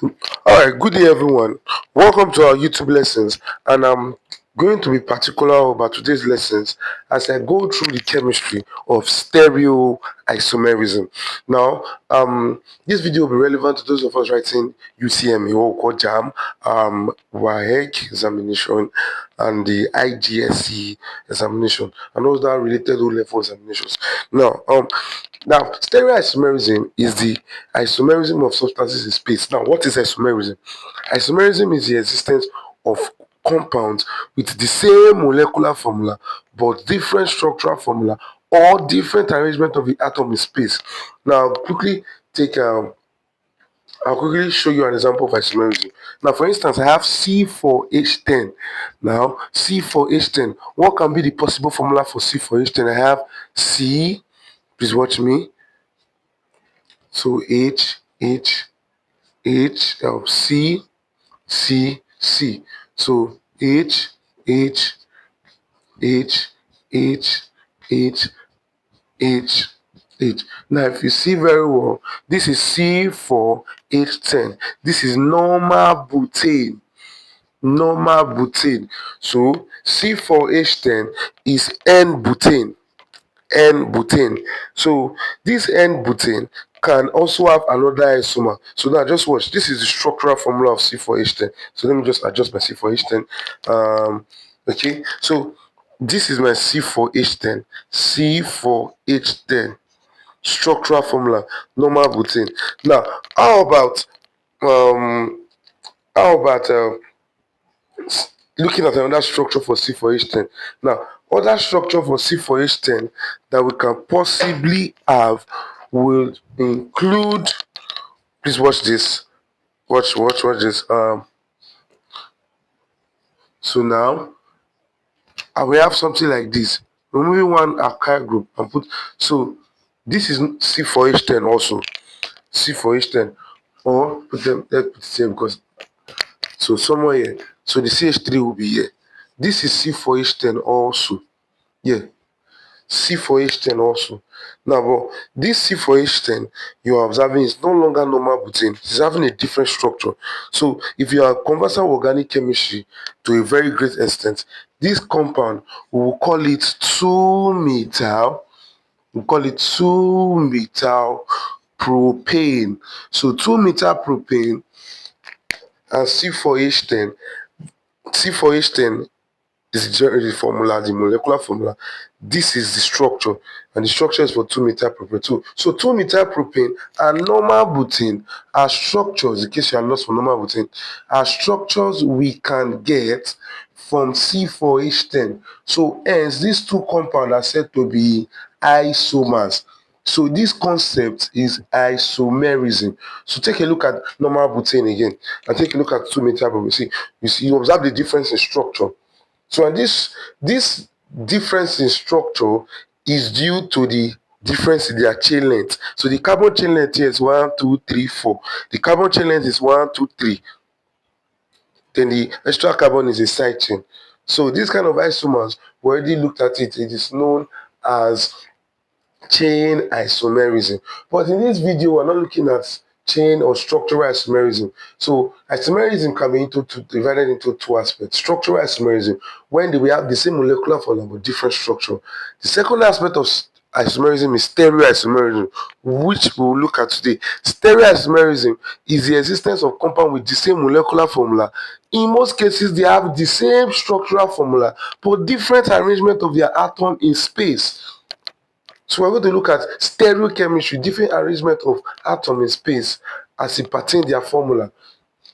Alright, good day everyone. Welcome to our YouTube lessons, and I'm going to be particular about today's lessons as I go through the chemistry of stereoisomerism. Now, this video will be relevant to those of us writing UTME or JAM, WAEC examination, and the IGSE examination, and those that are related O-level examinations. Now, stereoisomerism is the isomerism of substances in space. Now, what is isomerism? Isomerism is the existence of compounds with the same molecular formula but different structural formula or different arrangement of the atom in space. Now, take I'll quickly show you an example of isomerism. Now, for instance, I have C4H10. Now, C4H10. What can be the possible formula for C4H10? I have C, please watch me. So H, H, H, C, C, C. So H, H, H, H, H, H, H. Now, if you see very well, this is C4H10. This is normal butane. Normal butane. So C4H10 is N-butane. N-butane. So this N-butane can also have another isomer. So now just watch. This is the structural formula of C4H10. So let me just adjust my C4H10. Okay. So this is my C4H10. C4H10 structural formula, normal butane. Now, um how about looking at another structure for C4H10. Now, other structure for C4H10 that we can possibly have will include, please watch this. Watch this. So now I will have something like this. Removing one alkyl group and put, so this is C4H10 also. C4H10. Or put them, let's put it here because so somewhere here. So the CH3 will be here. This is C4H10 also. Yeah. C4H10 also. Now, but this C4H10 you are observing is no longer normal butane. It's having a different structure. So, if you are conversing organic chemistry to a very great extent, this compound, we will call it 2-methyl. We call it 2-methyl propane. So, 2-methyl propane and C4H10. C4H10 is the formula, the molecular formula. This is the structure, and the structure is for 2-methyl propane too. So 2-methyl propane and normal butane are structures, in case you are lost for normal butane, are structures we can get from C4H10. So hence, these two compounds are said to be isomers. So this concept is isomerism. So take a look at normal butane again, and take a look at 2-methyl propane. You observe the difference in structure. So and this difference in structure is due to the difference in their chain length. So the carbon chain length here is 1, 2, 3, 4. The carbon chain length is 1, 2, 3. Then the extra carbon is a side chain. So this kind of isomers, we already looked at it. It is known as chain isomerism. But in this video, we're not looking at chain or structural isomerism. So isomerism can be divided into two aspects. Structural isomerism, when we have the same molecular formula but different structure. The second aspect of isomerism is stereoisomerism, which we'll look at today. Stereoisomerism is the existence of compound with the same molecular formula. In most cases, they have the same structural formula but different arrangement of their atom in space. So we're going to look at stereochemistry, different arrangement of atom in space as it pertains their formula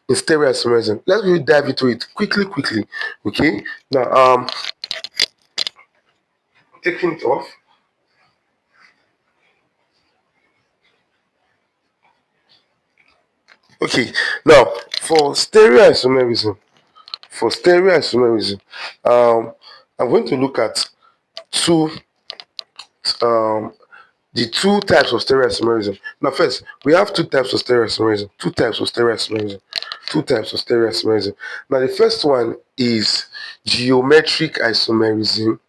in stereoisomerism. Let's really dive into it quickly. Okay. Now, taking it off. Okay. Now, for stereoisomerism, I'm going to look at two um the two types of stereoisomerism. Now, first, we have two types of stereoisomerism. Now, the first one is geometric isomerism.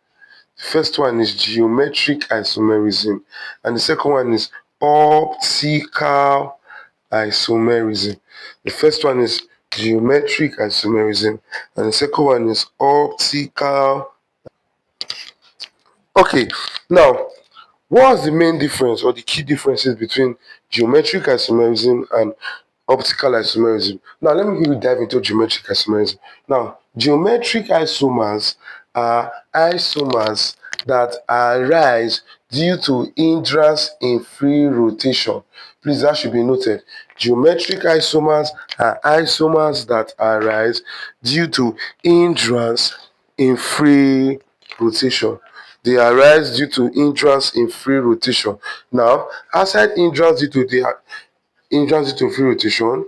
And the second one is optical isomerism. The first one is geometric isomerism, and the second one is optical. Okay, now what's the main difference or the key differences between geometric isomerism and optical isomerism? Now, let me quickly dive into geometric isomerism. Now, geometric isomers are isomers that arise due to hindrance in free rotation. Please, that should be noted. Geometric isomers are isomers that arise due to hindrance in free rotation. They arise due to hindrance in free rotation. Now, outside hindrance due to free rotation,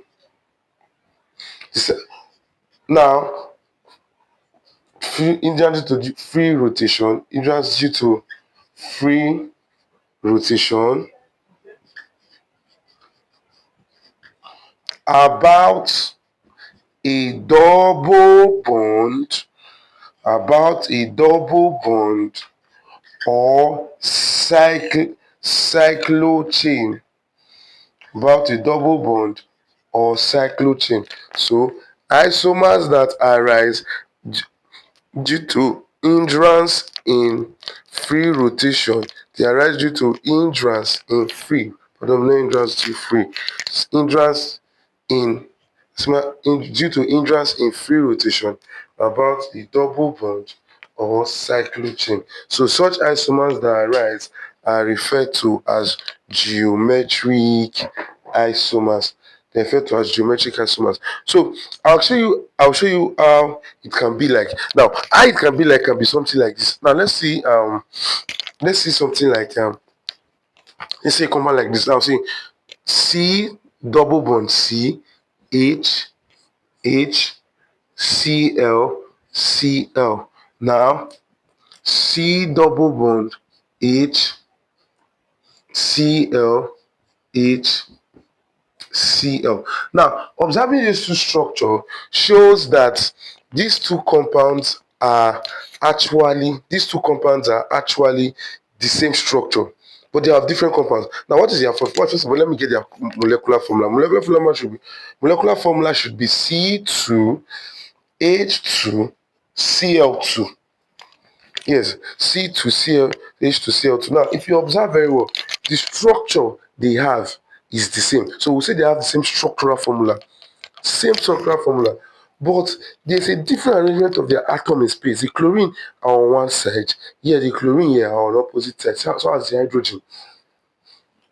now hindrance due to free rotation, hindrance due to free rotation about a double bond, about a double bond or cyclochain, about a double bond or cyclochain. So isomers that arise due to hindrance in free rotation, they arise due to hindrance in free, pardon, no hindrance to free, hindrance in due to hindrance in free rotation about the double bond or cyclochain. So such isomers that arise are referred to as geometric isomers. They're referred to as geometric isomers. So I'll show you how it can be like. Now, how it can be like can be something like this. Now let's see something like let's say a compound like this. Now see C double bond C H H Cl Cl. Now C double bond H Cl H Cl. Now, observing these two structure shows that these two compounds are actually the same structure, but they have different compounds. Now, what is their formula? First of all, let me get their molecular formula. Molecular formula should be C2H2Cl2. Yes, C2Cl H2Cl2. Now, if you observe very well, the structure they have is the same. So we'll say they have the same structural formula. Same structural formula. But there's a different arrangement of their atom in space. The chlorine are on one side, here the chlorine here are on opposite sides. So as the hydrogen.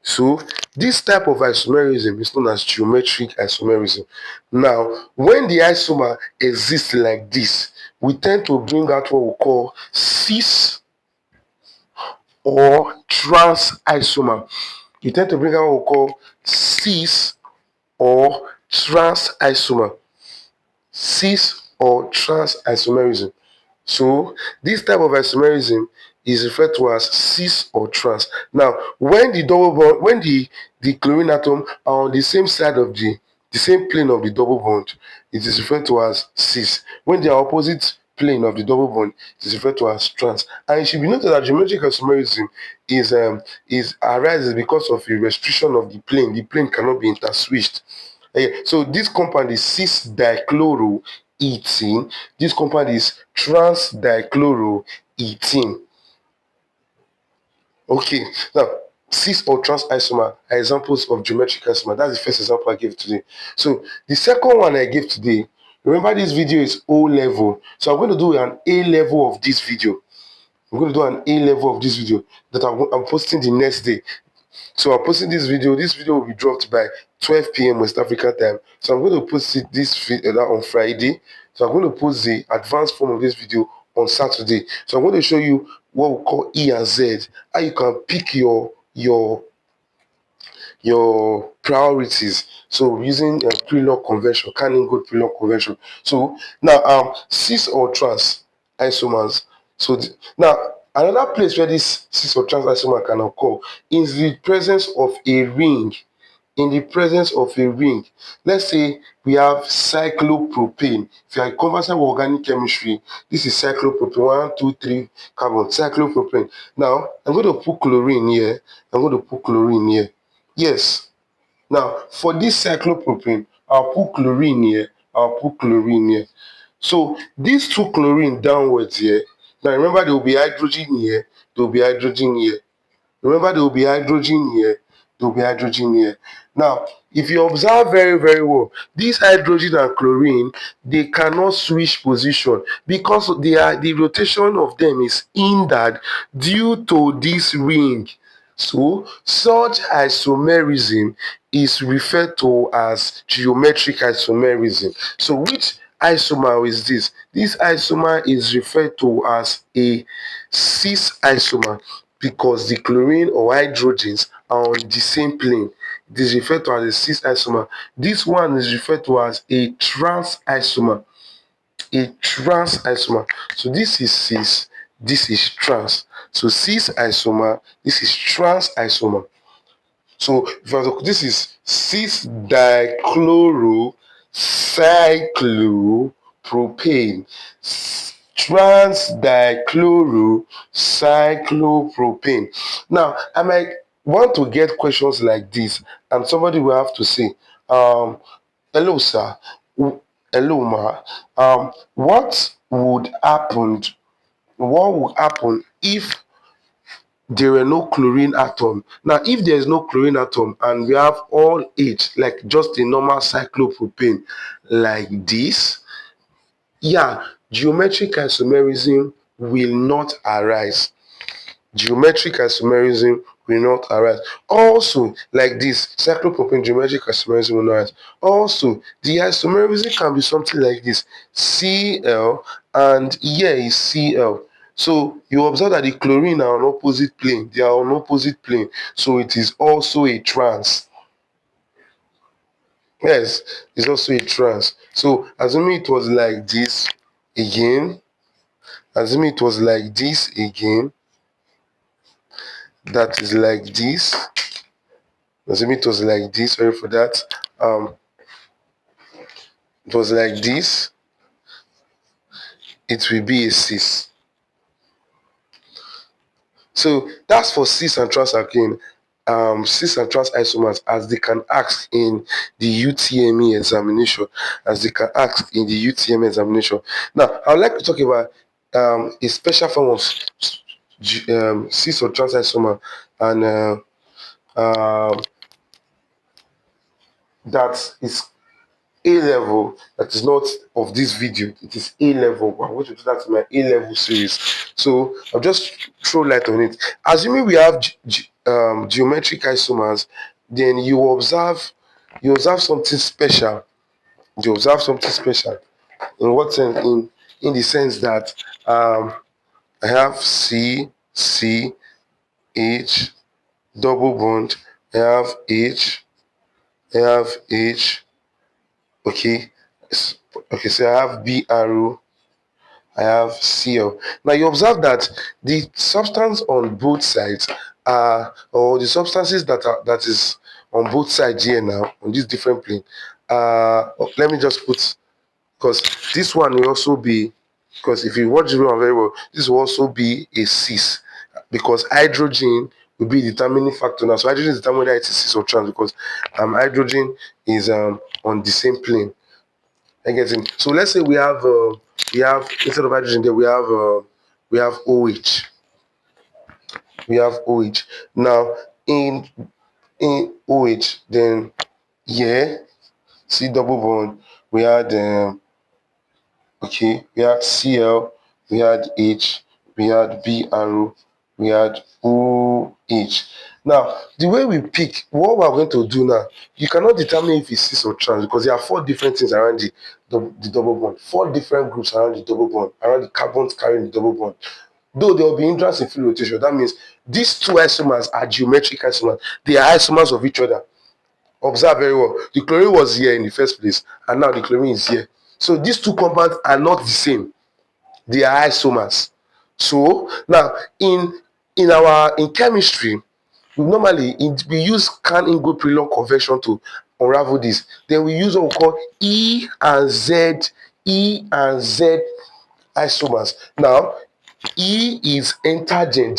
So this type of isomerism is known as geometric isomerism. Now, when the isomer exists like this, we tend to bring out what we call cis or trans isomer. We tend to bring out what we call cis or trans isomer. Cis or trans isomerism. So this type of isomerism is referred to as cis or trans. Now, when the double bond, when the chlorine atom are on the same side of the same plane of the double bond, it is referred to as cis. When they are opposite plane of the double bond, it is referred to as trans. And it should be noted that geometric isomerism is arises because of a restriction of the plane. The plane cannot be interswitched. So this compound is cis dichloroethene. This compound is trans dichloroethene. Okay, now cis or trans isomer are examples of geometric isomer. That's the first example I gave today. So the second one I gave today, remember this video is O level. So I'm going to do an A level of this video. I'm going to do an A level of this video that I'm posting the next day. So I'm posting this video. This video will be dropped by 12 p.m. West African time. So I'm going to post this video on Friday. So I'm going to post the advanced form of this video on Saturday. So I'm going to show you what we call E and Z. How you can pick your priorities. So using pre-log convention, Canning-Good pre-log convention. So now cis or trans isomers. So now another place where this cis or trans isomer can occur is the presence of a ring. In the presence of a ring, let's say we have cyclopropane. If you are conversant with organic chemistry, this is cyclopropane. 1, 2, 3 carbon, cyclopropane. Now I'm going to put chlorine here. I'm going to put chlorine here. Yes. Now, for this cyclopropane, I'll put chlorine here, I'll put chlorine here. So these two chlorine downwards here, now remember there will be hydrogen here, there will be hydrogen here. Remember there will be hydrogen here, there will be hydrogen here. Now, if you observe very, very well, this hydrogen and chlorine, they cannot switch position because the rotation of them is hindered due to this ring. So, such isomerism is referred to as geometric isomerism. So, which isomer is this? This isomer is referred to as a cis isomer because the chlorine or hydrogens are on the same plane. It is referred to as a cis isomer. This one is referred to as a trans isomer. A trans isomer. So this is cis, this is trans. So cis isomer, this is trans isomer. So this is cis dichlorocyclopropane. Trans dichlorocyclopropane. Now, I might want to get questions like this, and somebody will have to say, hello, sir. Hello, ma. What would happen? What would happen if there were no chlorine atom? Now, if there is no chlorine atom and we have all H, like just a normal cyclopropane, like this, yeah, geometric isomerism will not arise. Geometric isomerism will not arise. Also, like this, cyclopropane geometric isomerism will not arise. Also, the isomerism can be something like this, Cl, and here is Cl. So you observe that the chlorine are on opposite plane. They are on opposite plane. So it is also a trans. Yes, it's also a trans. So assuming it was like this again, assuming it was like this again, that is like this. Assuming it was like this, sorry for that. It was like this, it will be a cis. So that's for cis and trans again. Cis and trans isomers, as they can ask in the UTME examination, Now, I would like to talk about a special form of cis or trans isomer, and that is A level, that is not of this video, it is A level. I'm going to do that in my A level series. So I'll just throw light on it. Assuming we have geometric isomers, then you observe something special. You observe something special. In what sense? In the sense that I have H, double bond, I have H, okay. Okay, so I have B arrow, I have Cl. Now you observe that the substance on both sides or the substances that is on both sides here now on this different plane. Let me just put, because this one will also be, because if you watch the one very well, this will also be a cis, because hydrogen will be determining factor now. So hydrogen is determining whether it is cis or trans, because hydrogen is on the same plane. I get it. So let's say we have instead of hydrogen there we have OH. We have OH. Now in OH, then yeah, C double bond, we had okay, we had Cl, we had H, we had B arrow, we had OH. Now, the way we pick, what we're going to do now, you cannot determine if it's cis or trans because there are 4 different things around the double bond, 4 different groups around the double bond, around the carbons carrying the double bond. Though there will be hindrance in field rotation, that means these 2 isomers are geometric isomers. They are isomers of each other. Observe very well. The chlorine was here in the first place, and now the chlorine is here. So these 2 compounds are not the same. They are isomers. So now in chemistry, normally we use can-ingo Prelong convention to unravel this. Then we use what we call E and Z isomers. Now E is enter gen.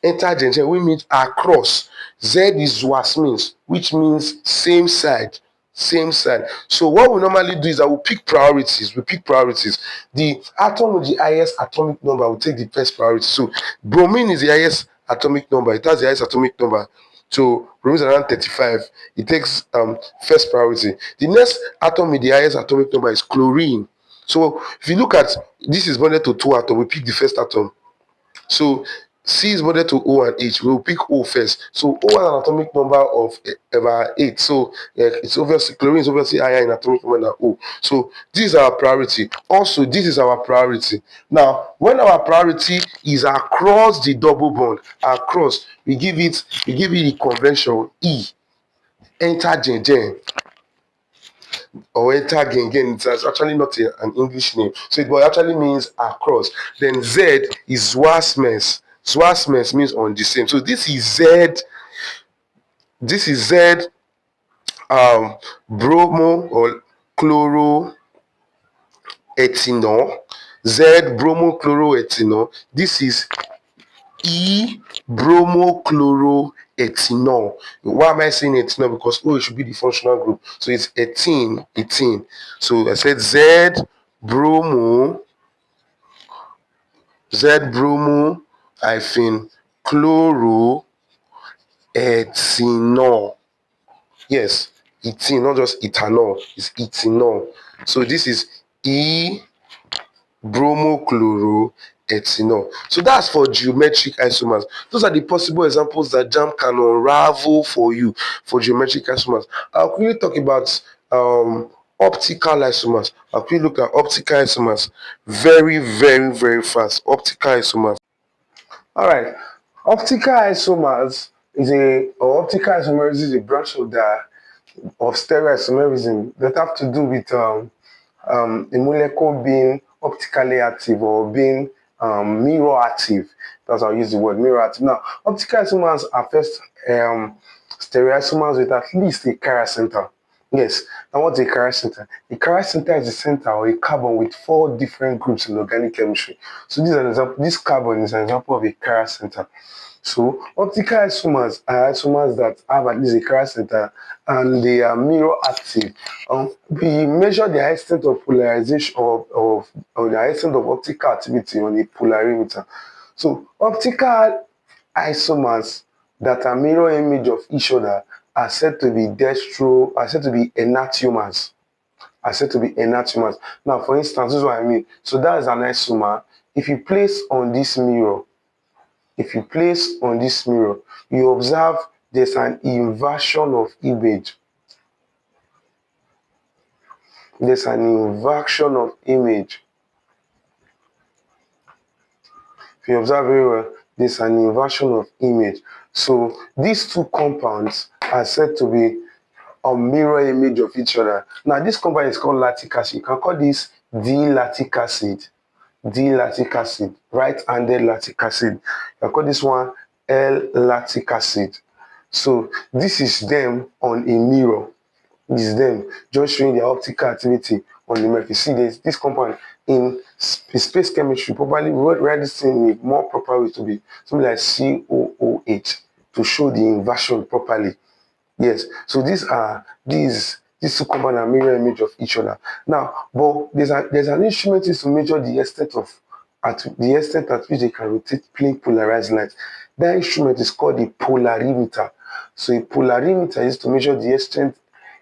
Enter Gengen, which means across. Z is Wasmins, which means same side. Same side. So what we normally do is that we pick priorities. We pick priorities. The atom with the highest atomic number will take the first priority. So bromine is the highest atomic number. It has the highest atomic number. So bromine is around 35. It takes first priority. The next atom with the highest atomic number is chlorine. So if you look at this is bonded to two atoms, we pick the first atom. So C is bonded to O and H. We'll pick O first. So O has an atomic number of about 8. So it's obviously chlorine is obviously higher in atomic number than O. So this is our priority. Also, this is our priority. Now, when our priority is across the double bond, across, we give it the convention E. Enter Gengen or enter Gengen. It's actually not an English name. So it actually means across. Then Z is Zwasmes. Zwasmes means on the same. So this is Z. This is Z bromo or chloroethanol. Z bromochloroethanol. This is E bromochloroethanol. Why am I saying ethanol? Because O should be the functional group. So it's 18. So I said bromo hyphen chloroethanol. Yes, ethanol, not just ethanol, it's ethanol. So this is E bromochloroethanol. So that's for geometric isomers. Those are the possible examples that JAMB can unravel for you for geometric isomers. I'll quickly talk about optical isomers. I'll quickly look at optical isomers very, very, very fast. Optical isomers. All right. Optical isomers optical isomerism is a branch of stereoisomerism that have to do with a molecule being optically active or being mirror active. That's how I use the word mirror active. Now, optical isomers are first stereoisomers with at least a chiral center. Yes. Now, what's a chiral center? A chiral center is a center or a carbon with 4 different groups in organic chemistry. So this is an example. This carbon is an example of a chiral center. So optical isomers are isomers that have at least a chiral center and they are mirror active. We measure the extent of polarization or the extent of optical activity on a polarimeter. So optical isomers that are mirror image of each other are said to be enantiomers. Now, for instance, this is what I mean. So that is an isomer. If you place on this mirror, you observe there's an inversion of image. If you observe very well, there's an inversion of image. So these two compounds are said to be a mirror image of each other. Now, this compound is called lactic acid. You can call this D-lactic acid. Right-handed lactic acid. You can call this one L-lactic acid. So this is them on a mirror. This is them just showing their optical activity on the mirror. You see this compound in space chemistry, probably we write this thing in a more proper way to be something like COOH to show the inversion properly. Yes, so these two compounds are mirror image of each other. Now, but there's an instrument is to measure the extent at which they can rotate plane polarized light. That instrument is called a polarimeter. So a polarimeter is to measure the extent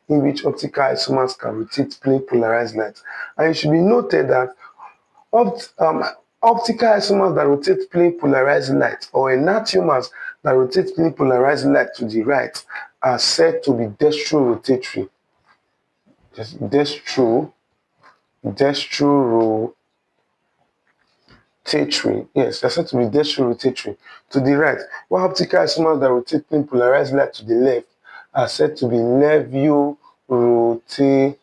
in which optical isomers can rotate plane polarized light. And it should be noted that optical isomers that rotate plane polarized light or enantiomers that rotate plane polarized light to the right are said to be dextrorotatory. Yes, they're said to be dextrorotatory to the right. While optical isomers that rotate plane polarized light to the left are said to be levorotatory.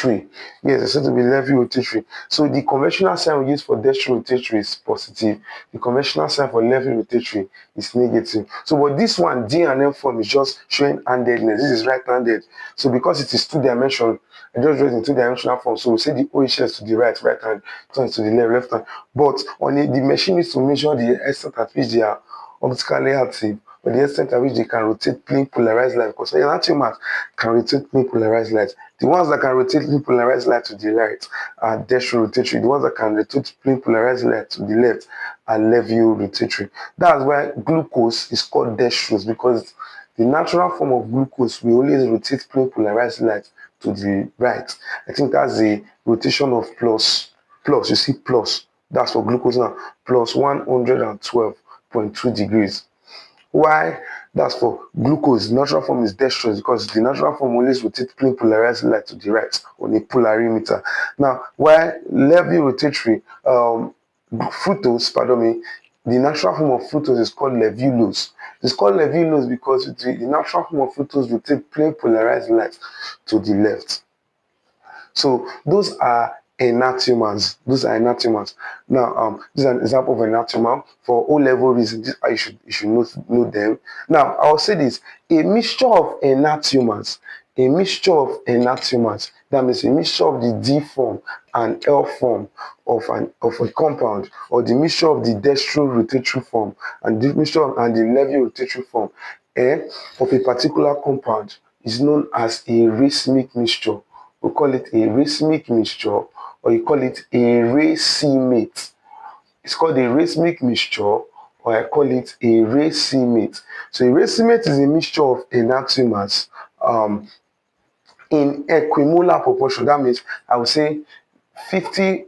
rotatory. Yes, it's said to be levi rotatory. So the conventional sign we use for dextro rotatory is positive. The conventional sign for levi rotatory is negative. So but this one, D and F form, is just showing handedness. This is right-handed. So because it is two-dimensional, I just draw it in two-dimensional form. So we say the OHS to the right hand, turn to the left hand. But on the machine needs to measure the extent at which they are optically active, or the extent at which they can rotate plane polarized light, because enantiomers can rotate plane polarized light. The ones that can rotate plane polarized light to the right are dextro rotatory. The ones that can rotate plane polarized light to the left are levio rotatory. That's why glucose is called dextrose, because the natural form of glucose will always rotate plane polarized light to the right. I think that's the rotation of plus. Plus, you see plus. That's for glucose now. Plus 112.2 degrees. Why? That's for glucose. The natural form is dextrose, because the natural form always rotates plane polarized light to the right on a polarimeter. Now, why levi rotatory, fructose, pardon me, the natural form of fructose is called levulose. It's called levulose because the natural form of fructose rotates plane polarized light to the left. So those are enantiomers. Those are enantiomers. Now, this is an example of enantiomer for O-level reasons. This, you should know them. Now, I'll say this: a mixture of enantiomers, a mixture of enantiomers. That means a mixture of the D form and L form of a compound, or the mixture of the dextro rotatory form and the mixture and the levi rotatory form of a particular compound is known as a racemic mixture. We call it a racemic mixture, or you call it a racemate. It's called a racemic mixture, or I call it a racemate. So a racemate is a mixture of enantiomers in equimolar proportion. That means I would say 50%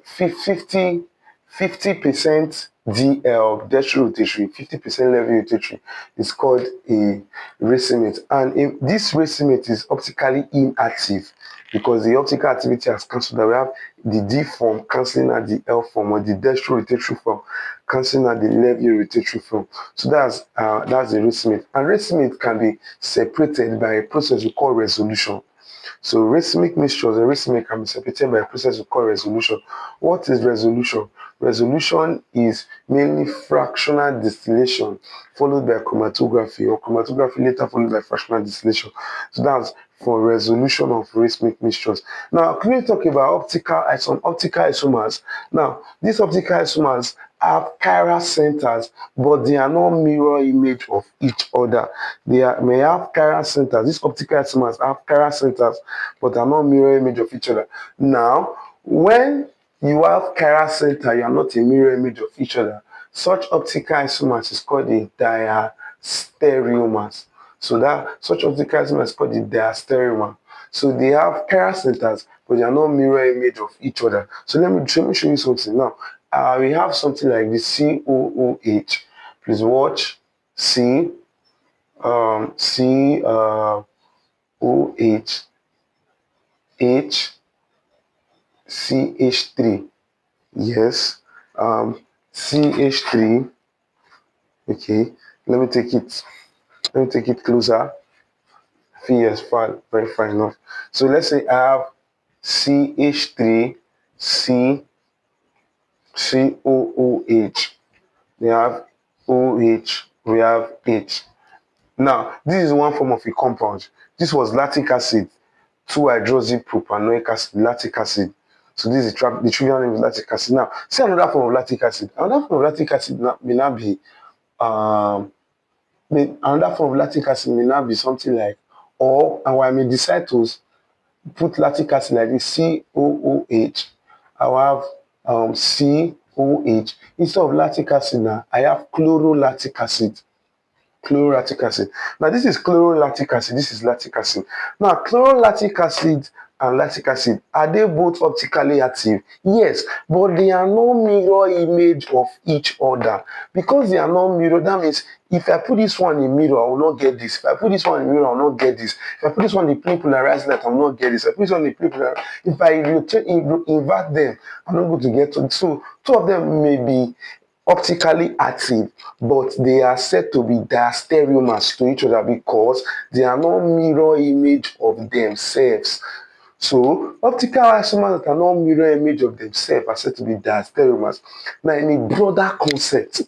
DL, dextro rotatory, 50% levi rotatory, is called a racemate. And this racemate is optically inactive, because the optical activity has cancelled that. We have the D form cancelling out the L form, or the dextro rotatory form cancelling out the levi rotatory form. So that's the racemate. And racemate can be separated by a process we call resolution. So racemic mixtures and racemate can be separated by a process we call resolution. What is resolution? Resolution is mainly fractional distillation followed by chromatography, or chromatography later followed by fractional distillation. So that's for resolution of racemic mixtures. Now, can we talk about some optical isomers? Now, these optical isomers have chiral centers, but they are not mirror image of each other. May have chiral centers. These optical isomers have chiral centers, but are not mirror image of each other. Now, when you have chiral center, you are not a mirror image of each other. Such optical isomers is called a diastereomers. So that such optical isomer is called the diastereomer. So they have chiral centers, but they are not mirror image of each other. So let me show you something now. We have something like the COOH. Please watch. COOH H CH3. Yes. CH3. Okay. Let me take it closer. Yes, fine, very fine enough. So let's say I have CH3 COOH. We have OH, we have H. Now, this is one form of a compound. This was lactic acid, 2-hydroxypropanoic acid, lactic acid. So this is the trivial name is lactic acid. Now, see another form of lactic acid. Another form of lactic acid may not be another form of lactic acid may not be something like, and I may decide to put lactic acid like this, COOH. I will have COH. Instead of lactic acid now, I have chlorolactic acid. Chlorolactic acid. Now this is chlorolactic acid, this is lactic acid. Now chlorolactic acid and lactic acid, are they both optically active? Yes, but they are no mirror image of each other. Because they are not mirror, that means if I put this one in mirror, I will not get this. If I put this one in mirror, I will not get this. If I put this one in plane polarized light, I will not get this. If I put this one in plane polarized, if I invert them, I'm not going to get to it. So two of them may be optically active, but they are said to be diastereomers to each other because they are not mirror image of themselves. So optical isomers that are not mirror image of themselves are said to be diastereomers. Now in a broader concept,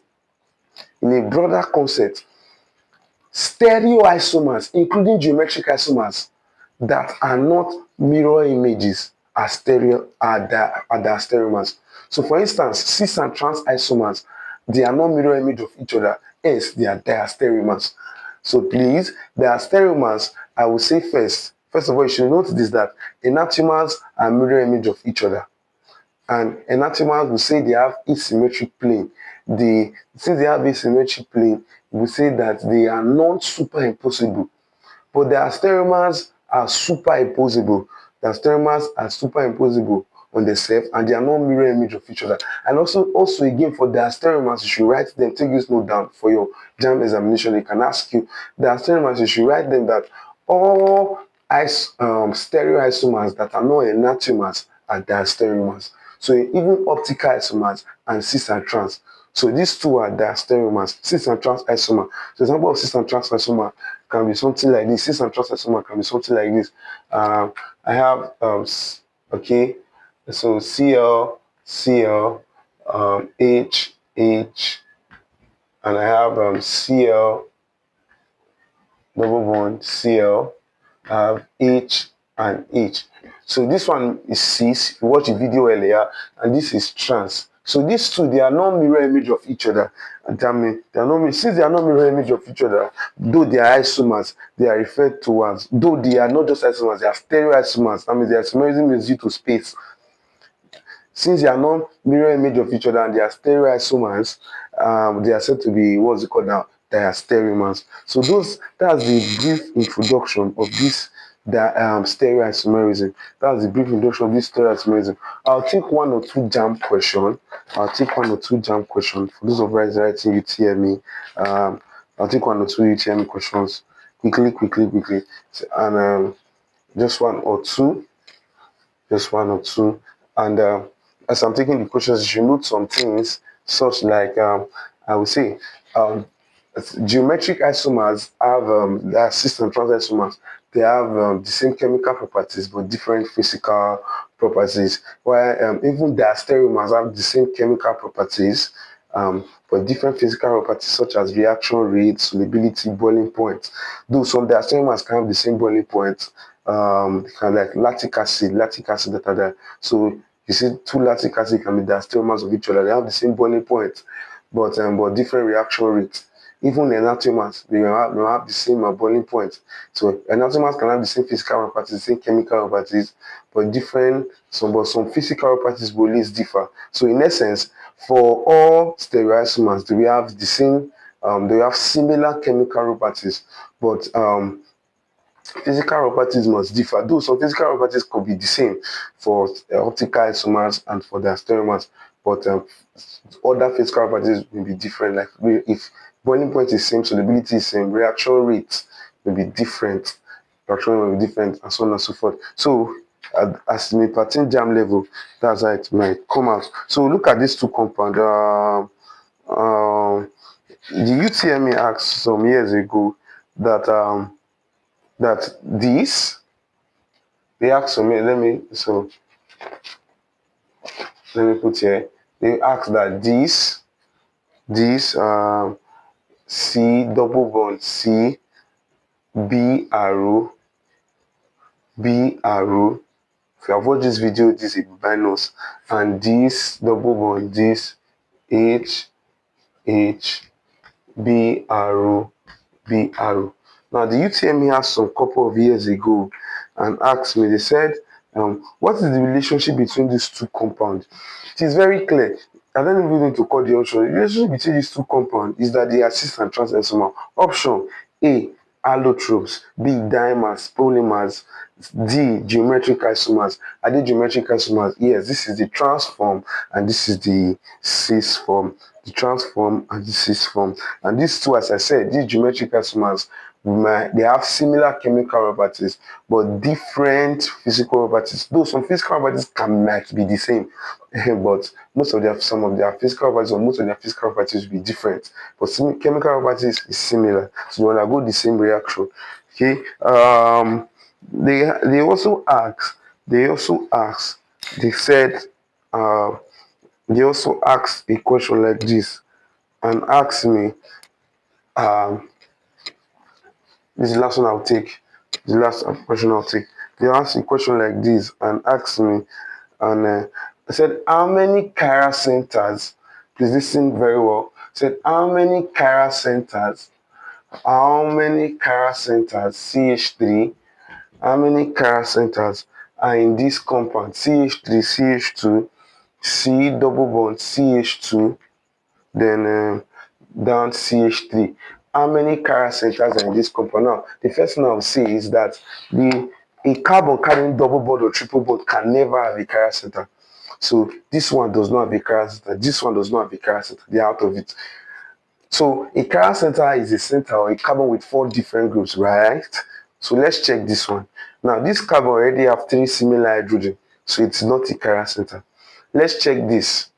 stereoisomers, including geometric isomers that are not mirror images, are diastereomers. So for instance, cis and trans isomers, they are not mirror image of each other, hence they are diastereomers. So please, diastereomers, I will say first of all, you should note this, that enantiomers are mirror image of each other. And enantiomers will say they have asymmetric plane. Since they have asymmetric plane, we say that they are not superimposable. But their stereomers are superimposable. Their stereomers are superimposable on themselves, and they are not mirror image of each other. And also again, for their stereomers, you should write them. Take this note down for your JAMB examination. They can ask you their stereomers. You should write them that all stereoisomers that are not enantiomers are diastereomers. So even optical isomers and cis and trans. So these two are diastereomers, cis and trans isomer. So example of cis and trans isomer can be something like this. Cis and trans isomer can be something like this. I have okay, so Cl, Cl, H, H, and I have Cl double bond, Cl, I have H and H. So this one is cis, you watch the video earlier, and this is trans. So these two, they are not mirror image of each other. And that means they are not, since they are not mirror image of each other, though they are isomers, they are referred to as, though they are not just isomers, they are stereoisomers. That means the isomerism is due to space. Since they are not mirror image of each other and they are stereoisomers, they are said to be, what's it called now? Diastereomers. So that's the brief introduction of this stereoisomerism. That's the brief introduction of this stereoisomerism. I'll take one or two JAMB questions. For those of you writing UTME. I'll take one or two UTME questions quickly, and just one or two. And as I'm taking the questions, you should note some things, such like I would say geometric isomers have they are cis and trans isomers. They have the same chemical properties but different physical properties. While even the stereomers have the same chemical properties but different physical properties such as reaction rate, solubility, boiling point. Though some diastereomers can have the same boiling point, kind of like lactic acid that are there. So you see, two lactic acid can be diastereomers of each other. They have the same boiling point, but different reaction rates. Even enantiomers, they have the same boiling point. So enantiomers can have the same physical properties, the same chemical properties, but some physical properties will always differ. So in essence, for all stereoisomers, they have similar chemical properties, but physical properties must differ. Though some physical properties could be the same for optical isomers and for their stereomers, but other physical properties will be different. Like if boiling point is same, solubility is same, reaction rate will be different, and so on and so forth. So as in a pattern jam level, that's how it might come out. So look at these two compounds. The UTME asked some years ago that this, they asked me, let me put here, they asked that this C double bond C B arrow, if you have watched this video, this is binose, and this double bond, this H B arrow. Now the UTME asked some couple of years ago and asked me, they said, what is the relationship between these two compounds? It is very clear. I don't even need to call the option. The relationship between these two compounds is that they are cis and trans isomer. Option A, allotropes, B, dimers, polymers, D, geometric isomers. Are they geometric isomers? Yes, this is the trans form and this is the cis form. The trans form and the cis form. And these two, as I said, these geometric isomers, they have similar chemical properties but different physical properties. Though some physical properties might be the same, but some of their physical properties or most of their physical properties will be different. But chemical properties is similar, so they undergo the same reaction. Okay. They also ask They also asked, they said, uh, they also asked a question like this and asked me, um, this is the last one I'll take. The last question I'll take. They asked a question like this and asked me, and I said, how many Chiral centers? Please listen very well. I said, how many Chiral centers? How many Chiral centers? CH3. How many Chiral centers are in this compound? CH3, CH2, C double bond, CH2, then down CH3. How many chiral centers are in this compound? Now, the first thing I will say is that a carbon carrying double bond or triple bond can never have a chiral center. So this one does not have a chiral center. This one does not have a chiral center. They are out of it. So a chiral center is a center or a carbon with 4 different groups, right? So let's check this one. Now, this carbon already have 3 similar hydrogen, so it's not a chiral center. Let's check this.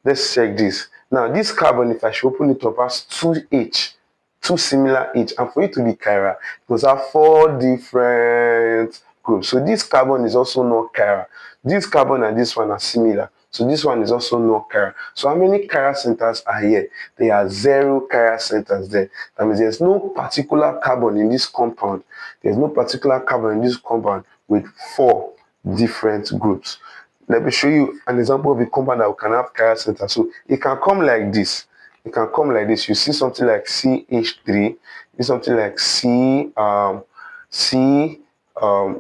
Let's check this. Now, this carbon, if I should open it up, has 2H, 2 similar H. And for it to be chiral, it must have 4 different groups. So this carbon is also not chiral. This carbon and this one are similar. So this one is also not chiral. So how many chiral centers are here? There are 0 chiral centers there. That means there's no particular carbon in this compound. There's no particular carbon in this compound with 4 different groups. Let me show you an example of a compound that can have chiral center. So it can come like this. It can come like this. You see something like CH3. You see something like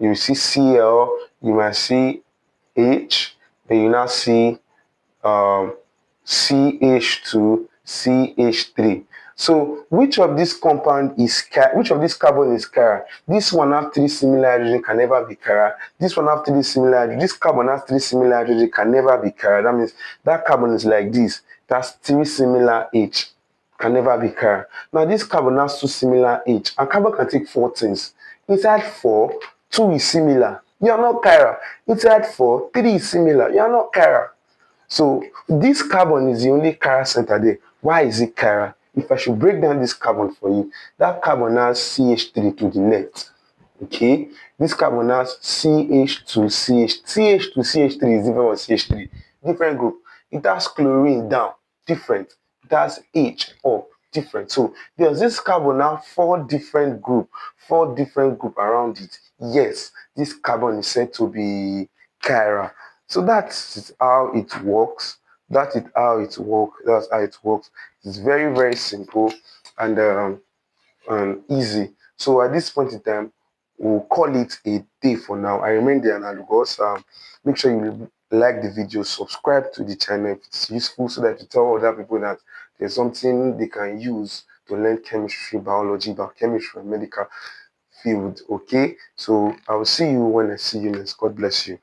you see Cl. You might see H. Then you now see CH2, CH3. So which of this compound is which of this carbon is chiral? This one have 3 similar hydrogen, can never be chiral. This one have 3 similar hydrogen. This carbon has 3 similar hydrogen, can never be chiral. That means that carbon is like this. That's 3 similar H, can never be chiral. Now this carbon has 2 similar H, and carbon can take 4 things. Inside 4, 2 is similar. You are not chiral. Inside 4, 3 is similar. You are not chiral. So this carbon is the only chiral center there. Why is it chiral? If I should break down this carbon for you, that carbon has CH3 to the left. Okay, this carbon has CH2, CH2, CH3 is different from CH3, different group. It has chlorine down, different. It has H up, different. So there's this carbon now 4 different group around it. Yes, this carbon is said to be chiral. So that's how it works. That is how it works. That's how it works. It's very, very simple and easy. So at this point in time, we'll call it a day for now. I remain the analogous. Make sure you like the video, subscribe to the channel if it's useful, so that you tell other people that there's something they can use to learn chemistry, biology, biochemistry, and medical field. Okay, so I will see you when I see you next. God bless you.